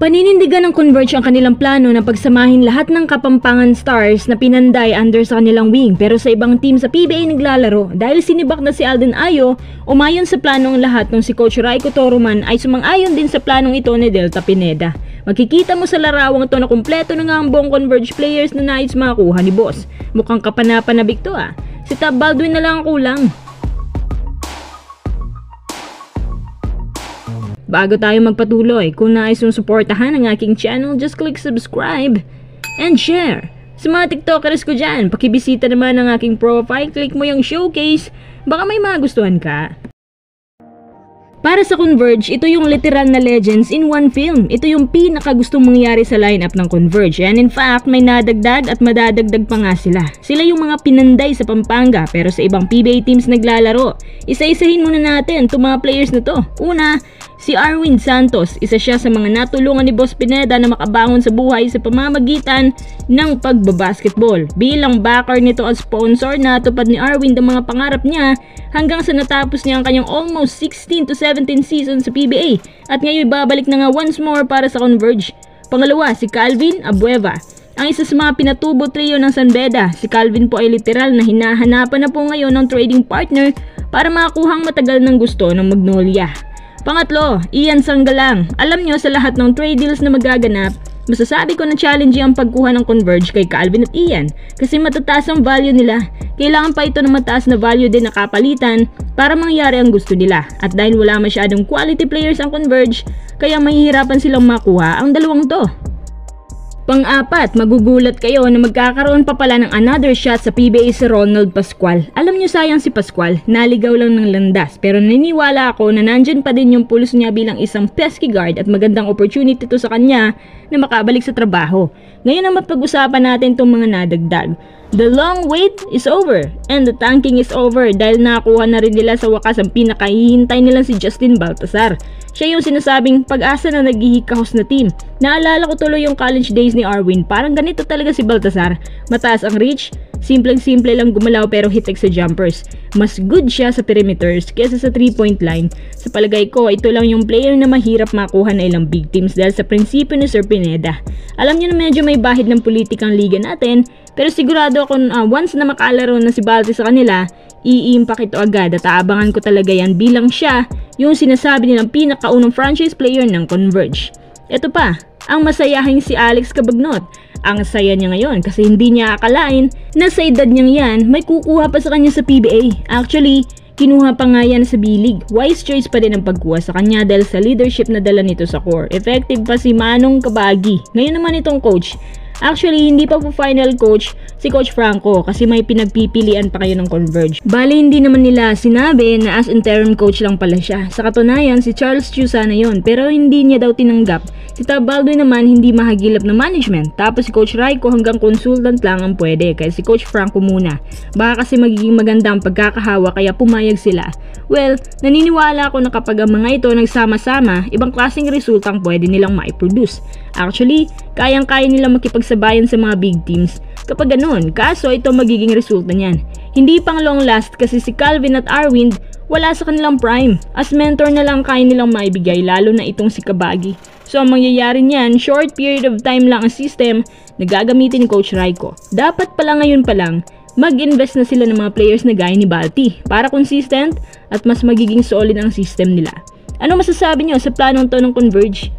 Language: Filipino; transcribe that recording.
Paninindigan ng Converge ang kanilang plano na pagsamahin lahat ng Kapampangan stars na pinanday under sa kanilang wing, pero sa ibang team sa PBA naglalaro. Dahil sinibak na si Alden Ayo, umayon sa planong lahat ng si Coach Raiko Toroman ay sumang-ayon din sa planong ito ni Delta Pineda. Makikita mo sa larawang ito na kumpleto na nga ang buong Converge players na nais makakuha ni Boss. Mukhang kapanapanabik to ah. Si Tab Baldwin na lang ang kulang. Bago tayo magpatuloy, kung nais mong suportahan ang aking channel, just click subscribe and share. Sa mga tiktokers ko dyan, pakibisita naman ang aking profile, click mo yung showcase, baka may magustuhan ka. Para sa Converge, ito yung literal na legends in one film. Ito yung pinakagustong mangyari sa lineup ng Converge. And in fact, may nadagdag at madadagdag pa nga sila. Sila yung mga pinanday sa Pampanga pero sa ibang PBA teams naglalaro. Isa-isahin muna natin itong mga players na to. Una, si Arwin Santos, isa siya sa mga natulungan ni Boss Pineda na makabangon sa buhay sa pamamagitan ng pagbabasketball. Bilang backer nito at sponsor, natupad ni Arwin ang mga pangarap niya hanggang sa natapos niya ang kanyang almost 16 to 17 season sa PBA at ngayon babalik na nga once more para sa Converge. Pangalawa, si Calvin Abueva. Ang isa sa mga pinatubo trio ng San Beda, si Calvin po ay literal na hinahanapan na po ngayon ng trading partner para makakuhang matagal ng gusto ng Magnolia. Pangatlo, Ian Sanggalang. Alam nyo sa lahat ng trade deals na magaganap, masasabi ko na challenging ang pagkuha ng Converge kay Calvin at Ian kasi matataas ang value nila. Kailangan pa ito ng mataas na value din na kapalitan para mangyari ang gusto nila. At dahil wala masyadong quality players ang Converge, kaya mahihirapan silang makuha ang dalawang to. Pang-apat, magugulat kayo na magkakaroon pa pala ng another shot sa PBA si Ronald Pascual. Alam nyo sayang si Pascual, naligaw lang ng landas pero naniniwala ako na nandyan pa din yung pulos niya bilang isang pesky guard at magandang opportunity to sa kanya na makabalik sa trabaho. Ngayon naman pag-usapan natin itong mga nadagdag. The long wait is over and the tanking is over dahil nakuha na rin nila sa wakas ang pinakahihintay nila si Justin Baltazar. Siya yung sinasabing pag-asa na naghihikahos na team. Naalala ko tuloy yung college days ni Arwin, parang ganito talaga si Baltazar. Mataas ang reach, simpleng-simple lang gumalaw pero hitik sa jumpers. Mas good siya sa perimeters kaysa sa 3-point line. Sa palagay ko, ito lang yung player na mahirap makuha na ilang big teams dahil sa prinsipyo ni Sir Pineda. Alam niyo na medyo may bahid ng politikang liga natin, pero sigurado ako once na makalaro na si Balti sa kanila, i-impact ito agad at aabangan ko talaga yan bilang siya yung sinasabi nilang pinakaunang franchise player ng Converge. Ito pa, ang masayahing si Alex Cabagnot. Ang saya niya ngayon kasi hindi niya akalain na sa edad niyang yan may kukuha pa sa kanya sa PBA. Actually, kinuha pa nga yan sa B-League. Wise choice pa din ang pagkuha sa kanya dahil sa leadership na dala nito sa core. Effective pa si Manong Kabagi. Ngayon naman itong coach. Actually, hindi pa po final coach si Coach Franco kasi may pinagpipilian pa kayo ng Converge. Bali, hindi naman nila sinabi na as interim coach lang pala siya. Sa katunayan, si Charles Chu sana yun pero hindi niya daw tinanggap. Si Tab Baldwin naman hindi mahagilap ng management. Tapos si Coach Raiko hanggang consultant lang ang pwede kaya si Coach Franco muna. Baka kasi magiging maganda ang pagkakahawa kaya pumayag sila. Well, naniniwala ako na kapag ang mga ito nagsama-sama, ibang klaseng resulta ang pwede nilang maiproduce. Actually, kayang-kaya nilang makipagsabayan sa mga big teams kapag ganun, kaso ito magiging resulta niyan. Hindi pang long last kasi si Calvin at Arwin wala sa kanilang prime. As mentor na lang kaya nilang maibigay lalo na itong si Kabagi. So ang mangyayari niyan, short period of time lang ang system na gagamitin ni Coach Raiko. Dapat pala ngayon pa lang, mag-invest na sila ng mga players na gaya ni Balti para consistent at mas magiging solid ang system nila. Ano masasabi nyo sa planong to ng Converge?